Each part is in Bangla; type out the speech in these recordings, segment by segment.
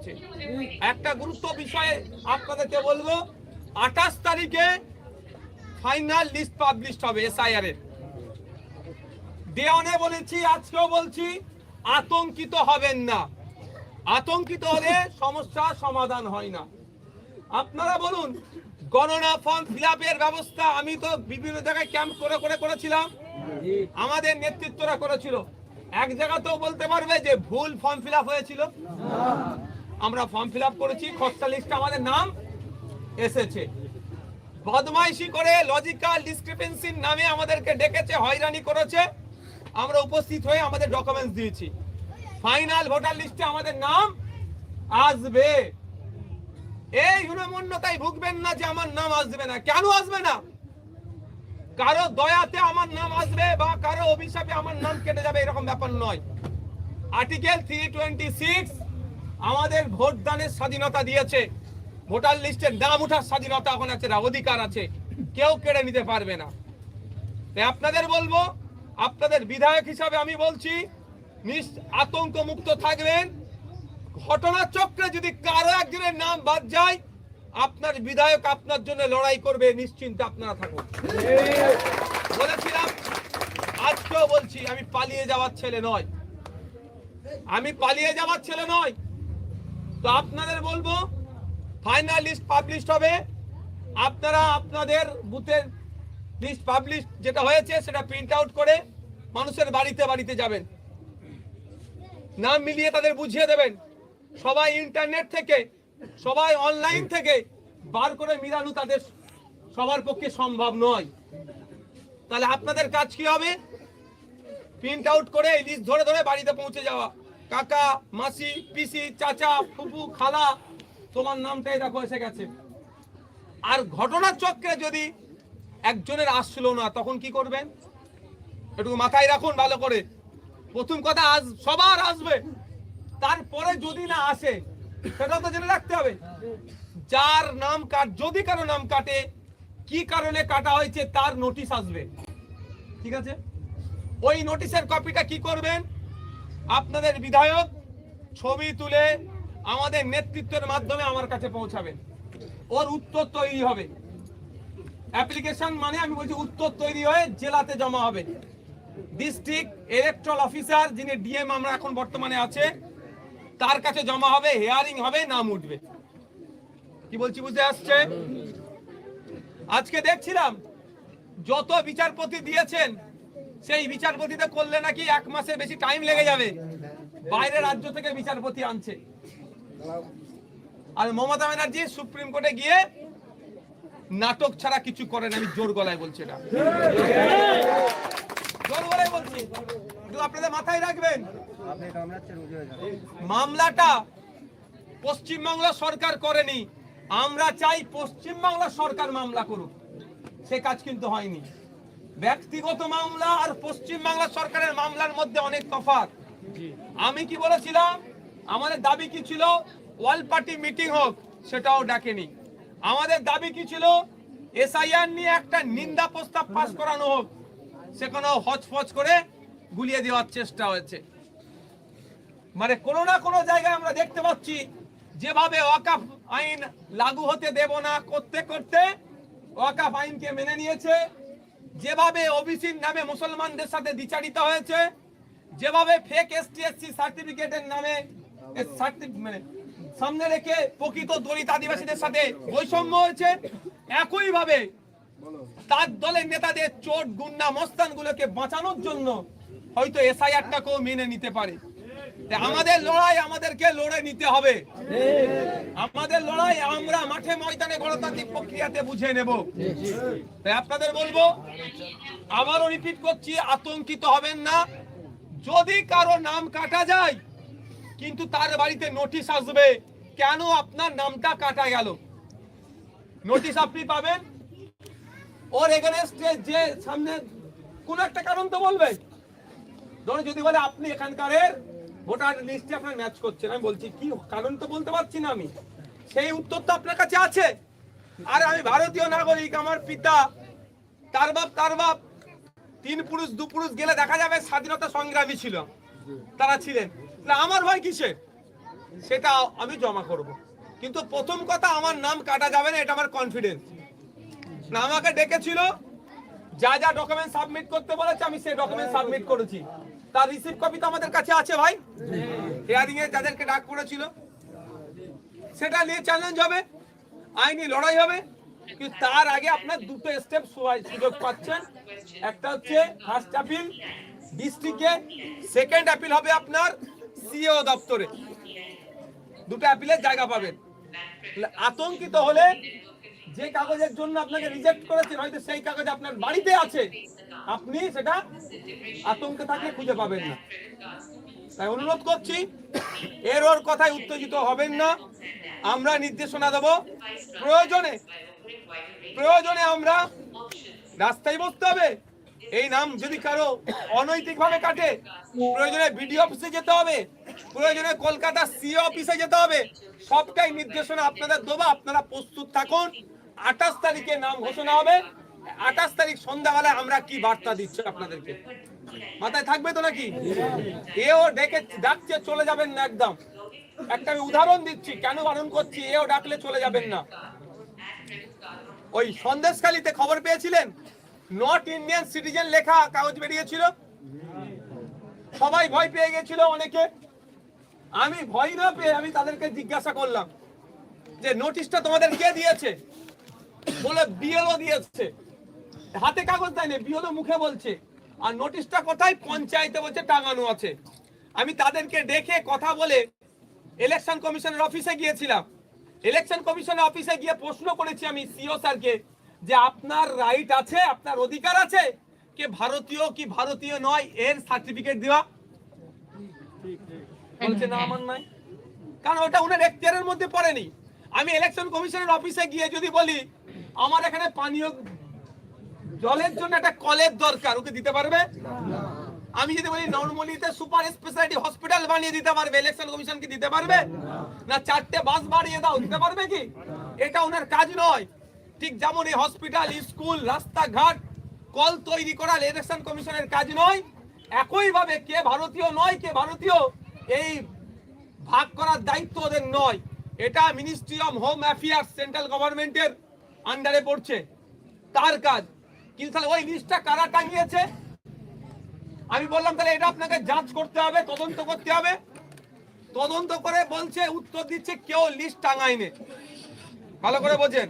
আছে। একটা গুরুত্ব বিষয়ে আপনাদেরকে বলবো, 28 তারিখে ফাইনাল লিস্ট পাবলিশ হবে এসআইআর এর। দেওয়ানে বলেছি, আজকেও বলছি, আতঙ্কিত হবেন না। আতঙ্কিত হলে সমস্যার সমাধান হয় না। আপনারা বলুন, গণনা ফর্ম ফিলআপের ব্যবস্থা আমি তো বিভিন্ন জায়গায় ক্যাম্প করেছিলাম, আমাদের নেতৃত্বরা করেছিল। এক জায়গাতেও বলতে পারবে যে ভুল ফর্ম ফিলআপ হয়েছিল? আমরা ফর্ম ফিলআপ করেছি, খসড়া লিস্টে আমাদের নাম এসেছে। বদমাইশি করে লজিক্যাল ডিসক্রিপেন্সির নামে আমাদেরকে ডেকেছে, হয়রানি করেছে, আমরা উপস্থিত হয়ে আমাদের ডকুমেন্টস দিয়েছি। ফাইনাল ভোটার লিস্টে আমাদের নাম আসবে। এই হীনমন্যতায় ভুগবেন না যে আমার নাম আসবে না। কেন আসবে না? কারো দয়াতে আমার নাম আসবে বা কারো অভিশাপে আমার নাম কেটে যাবে, এরকম ব্যাপার নয়। আর্টিকেল 326 আমাদের ভোটদানের স্বাধীনতা দিয়েছে, ভোটার লিস্টের নাম ওঠার স্বাধীনতা এখন আছে, অধিকার আছে, কেউ কেড়ে নিতে পারবে না। তাই আপনাদের বলবো, আপনাদের বিধায়ক হিসাবে আমি বলছি, আতঙ্ক মুক্ত থাকবেন। ঘটনা চক্রে যদি কারো একজনের নাম বাদ যায়, আপনার বিধায়ক আপনার জন্য লড়াই করবে, নিশ্চিন্তে আপনারা থাকুন। বলেছিলাম, আজকেও বলছি, আমি পালিয়ে যাওয়ার ছেলে নয়, আমি পালিয়ে যাওয়ার ছেলে নয়। তো আপনাদের বলবো, ফাইনাল লিস্ট পাবলিশ হবে। আপনারা আপনাদের বুথের লিস্ট পাবলিশ যেটা হয়েছে সেটা প্রিন্ট আউট করে মানুষের বাড়িতে বাড়িতে যাবেন, নাম মিলিয়ে তাদের বুঝিয়ে দেবেন। সবাই ইন্টারনেট থেকে, সবাই অনলাইন থেকে বার করে মিলানো তাদের সবার পক্ষে সম্ভব নয়। তাহলে আপনাদের কাজ কি হবে? প্রিন্ট আউট করে এই লিস্ট ধরে ধরে বাড়িতে পৌঁছে যাওয়া। কাকা, মাসি, পিসি, চাচা, ফুপু, খালা, তোমার নামটাই দেখো এসে গেছে। আর ঘটনার চক্রে যদি একজনের আসছিল না, তখন কি করবেন? একটু মাথায় রাখুন ভালো করে। প্রথম কথা, সবার আসবে, তারপরে যদি না আসে সেটাও তো জেনে রাখতে হবে। যার নাম যদি কারো নাম কাটে, কি কারণে কাটা হয়েছে তার নোটিশ আসবে, ঠিক আছে? ওই নোটিশের কপিটা কি করবেন? আপনাদের বিধায়ক ছবি তুলে আমাদের নেতৃত্বের মাধ্যমে আমার কাছে পৌঁছাবেন, ওর উত্তর তৈরি হবে। অ্যাপ্লিকেশন মানে আমি বলছি উত্তর তৈরি হয়ে জেলাতে জমা হবে। ডিস্ট্রিক্ট ইলেকট্রাল অফিসার, যিনি ডিএম আমরা এখন বর্তমানে আছে, তার কাছে জমা হবে, হিয়ারিং হবে, নাম উঠবে। কি বলছি বুঝতে আসছে? আজকে দেখছিলাম যত বিচারপতি দিয়েছেন, সেই বিচারপতিতে করলে নাকি 1 মাসে বেশি টাইম লেগে যাবে। বাইরের রাজ্য থেকে বিচারপতি আনছে। আর মমতা ব্যানার্জি সুপ্রিম কোর্টে গিয়ে নাটক ছাড়া কিছু করেন। আমি জোর গলায় বলছি, না জোর গলায় বলছি, আপনাদের মাথায় রাখবেন। মামলাটা পশ্চিমবাংলা সরকার করেনি, আমরা চাই পশ্চিমবাংলা সরকার মামলা করুক। সে কাজ কিন্তু হয়নি। ব্যক্তিগত মামলা আর পশ্চিমবাংলা সরকারের মামলার মধ্যে অনেক তফাৎ। আমি কি বলেছিলাম? আমাদের দাবি কি ছিল? অল পার্টি মিটিং হোক, সেটাও ডাকেনি। আমাদের দাবি কি ছিল? এসআইআর নিয়ে একটা নিন্দা প্রস্তাব পাস করানো হোক, সেখানেও হচপচ করে গুলিয়ে দেওয়ার চেষ্টা হয়েছে। মানে কোনো না কোনো জায়গায় আমরা দেখতে পাচ্ছি, যেভাবে ওয়াকফ আইন লাগু হতে দেব না করতে করতে ওয়াকফ আইনকে মেনে নিয়েছে, যেভাবে ওবিসির নামে মুসলমানদের সাথে দ্বিচারিত হয়েছে, যেভাবে ফেক এসটি/এসসি সার্টিফিকেটের নামে মানে সামনে রেখে প্রকৃত দলিত আদিবাসীদের সাথে বৈষম্য হয়েছে, একই ভাবে তার দলের নেতাদের চোট গুন্ডা মস্তানগুলোকে বাঁচানোর জন্য হয়তো এসআইআরটাকেও মেনে নিতে পারে। আমাদের লড়াই আমাদেরকে লড়ে নিতে হবে। আমাদের লড়াই আমরা মাঠে ময়দানে গণতান্ত্রিক প্রক্রিয়াতে বুঝে নেব। তাই আপনাদের বলবো, আবারও রিপিট করছি, আতঙ্কিত হবেন না। যদি কারো নাম কাটা যায়, কিন্তু তার বাড়িতে নোটিশ আসবে, কেন আপনার নামটা কাটা গেল, নোটিশ আপনি পাবেন। ওর এগেনস্টে যে সামনে কোন একটা কারণ তো বলবে। ধরুন যদি বলে আপনি এখানকারের ভোটার লিস্টে আপনার ম্যাচ করছেন, আমি বলছি কি কারণ তো বলতে পারছি না আমি, সেই উত্তর তো আপনার কাছে আছে। আর আমি ভারতীয় নাগরিক, আমার পিতা, তার বাপ 3 পুরুষ 2 পুরুষ গেলে দেখা যাবে স্বাধীনতা সংগ্রামী ছিল, তারা ছিলেন। আমার ভয় কিসের? সেটা আমি জমা করব। কিন্তু প্রথম কথা, আমার নাম কাটা যাবে না, এটা আমার কনফিডেন্স। না, আমাকে ডেকেছিল, যা যা ডকুমেন্ট সাবমিট করতে বলেছে আমি সেই ডকুমেন্ট সাবমিট করেছি। তার রিসিভ কপি তো আমাদের কাছে আছে ভাই। হিয়ারিং এ যাদেরকে ডাক পড়েছিল সেটা নিয়ে চ্যালেঞ্জ হবে, আইনি লড়াই হবে। কিন্তু তার আগে আপনার দুটো স্টেপ সুযোগ পাচ্ছেন। একটা হচ্ছে ফার্স্ট অ্যাপিল ডিস্ট্রিক্টে, সেকেন্ড অ্যাপিল হবে আপনার সিও দপ্তরে। দুটো অ্যাপিলের জায়গা পাবেন। আতঙ্কিত হলে যে কাগজের জন্য আপনাকে রিজেক্ট করেছেন, হয়তো সেই কাগজ আপনার বাড়িতে আছে, আপনি সেটা আতঙ্কে থাকলে খুঁজে পাবেন না। তাই অনুরোধ করছি, এর ওর কথায় উত্তেজিত হবেন না। আমরা নির্দেশনা দেব, প্রয়োজনে আমরা রাস্তায় বসতে হবে। এই নাম যদি কারো অনৈতিক ভাবে কাটে, প্রয়োজনে বিডিও অফিসে যেতে হবে, প্রয়োজনে কলকাতা সিও অফিসে যেতে হবে। সবটাই নির্দেশনা আপনাদের দেবো, আপনারা প্রস্তুত থাকুন। 28 তারিখে নাম ঘোষণা হবে। 28 তারিখ সন্ধ্যাবেলায় আমরা কি বার্তা দিচ্ছি আপনাদেরকে মাথায় থাকবে তো নাকি? এও ডেকে ডাকছে, চলে যাবেন না একদম। একটা আমি উদাহরণ দিচ্ছি, কেন বারণ করছি। এও ডাকলে চলে যাবেন না। ওই সন্দেশখালীতে খবর পেয়েছিলেন, নট ইন্ডিয়ান সিটিজেন লেখা কাগজ বেরিয়েছিল, সবাই ভয় পেয়ে গেছিল অনেকে। আমি ভয় না পেয়ে আমি তাদেরকে জিজ্ঞাসা করলাম যে নোটিশটা তোমাদের কে দিয়েছে? বলে বিএলও দিয়েছে। হাতে কাগজ দেয়নি, বিএলও মুখে বলছে। আর নোটিশটা কোথায়? পঞ্চায়েতে বলছে টাঙানো আছে। আমি তাদেরকে ডেকে কথা বলে ইলেকশন কমিশনের অফিসে গিয়েছিলাম। ইলেকশন কমিশনের অফিসে গিয়ে প্রশ্ন করেছি আমি সিও স্যারকে যে আপনার রাইট আছে, আপনার অধিকার আছে কে ভারতীয় কি ভারতীয় নয় এর সার্টিফিকেট দেওয়া। বলছে না, আমার নাই। কারণ ওটা ওনার এখতিয়ারের মধ্যে পড়েনি। আমি ইলেকশন কমিশনের অফিসে গিয়ে যদি বলি আমার এখানে পানীয় জলের জন্য একটা কলের দরকার, ওকে দিতে পারবে? আমি যদি বলি নরমালিতে সুপার স্পেশালিটি হসপিটাল বানিয়ে দিতে পারবে, ইলেকশন কমিশন কি দিতে পারবে? না 4টে বাস বাড়িয়ে দাও, দিতে পারবে কি? এটা ওনার কাজ নয়। ঠিক যেমন এই হসপিটাল, স্কুল, রাস্তাঘাট, কল তৈরি করা ইলেকশন কমিশনের কাজ নয়, একইভাবে কে ভারতীয় নয় কে ভারতীয় এই ভাগ করার দায়িত্ব ওদের নয়। এটা ministry of home affairs central গভর্নমেন্টের আন্ডারে পড়ছে, তার কাজ। কিন্তু তাহলে ওই লিস্টটা কারা টাঙিয়েছে? আমি বললাম তাহলে এটা আপনাকে যাঞ্চ করতে হবে, তদন্ত করতে হবে। তদন্ত করে বলছে, উত্তর দিচ্ছে কেউ লিস্ট টাঙায়নি। ভালো করে বোঝেন,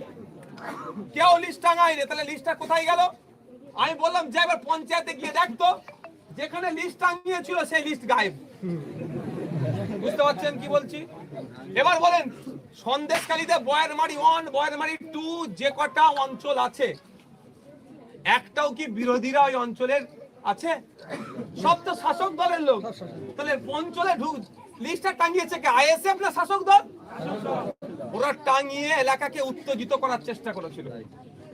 কেউ লিস্ট টাঙায়নি। তাহলে লিস্টটা কোথায় গেল? আমি বললাম যে এবার পঞ্চায়েতে গিয়ে দেখতো, যেখানে লিস্ট টাঙিয়েছিল সেই লিস্ট গায়েব। বুঝতে পারছেন কি বলছি? এবার বলেন, সন্দেশখালীতে বয়ারমারি 1, বয়ারমারি 2 যে কটা অঞ্চল আছে, একটাও কি বিরোধীরা ওই অঞ্চলের আছে? সব তো শাসক দলের লোক। তাহলে অঞ্চলে লিস্টটা টাঙিয়েছে কে? আইএসএফ না শাসক দল? ওরা টাঙিয়ে এলাকাকে উত্তেজিত করার চেষ্টা করেছিল।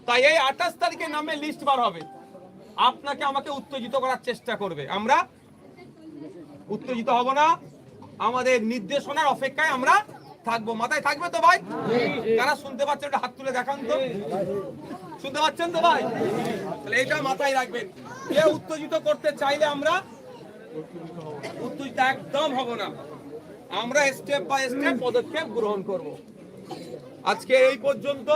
তাই এই 28 তারিখে নামে লিস্ট বার হবে, আপনাকে আমাকে উত্তেজিত করার চেষ্টা করবে। আমরা উত্তেজিত হব না, আমাদের নির্দেশনার অপেক্ষায় আমরা থাকবো। মাথায় থাকবে তো ভাই? কারা শুনতে পাচ্ছেন ওটা হাত তুলে দেখান তো। শুনতে পাচ্ছেন তো ভাই? তাহলে এটা মাথায় রাখবেন। কে উত্তেজিত করতে চাইলে আমরা উত্তেজিত একদম হব না। আমরা স্টেপ বাই স্টেপ পদক্ষেপ গ্রহণ করব। আজকে এই পর্যন্ত।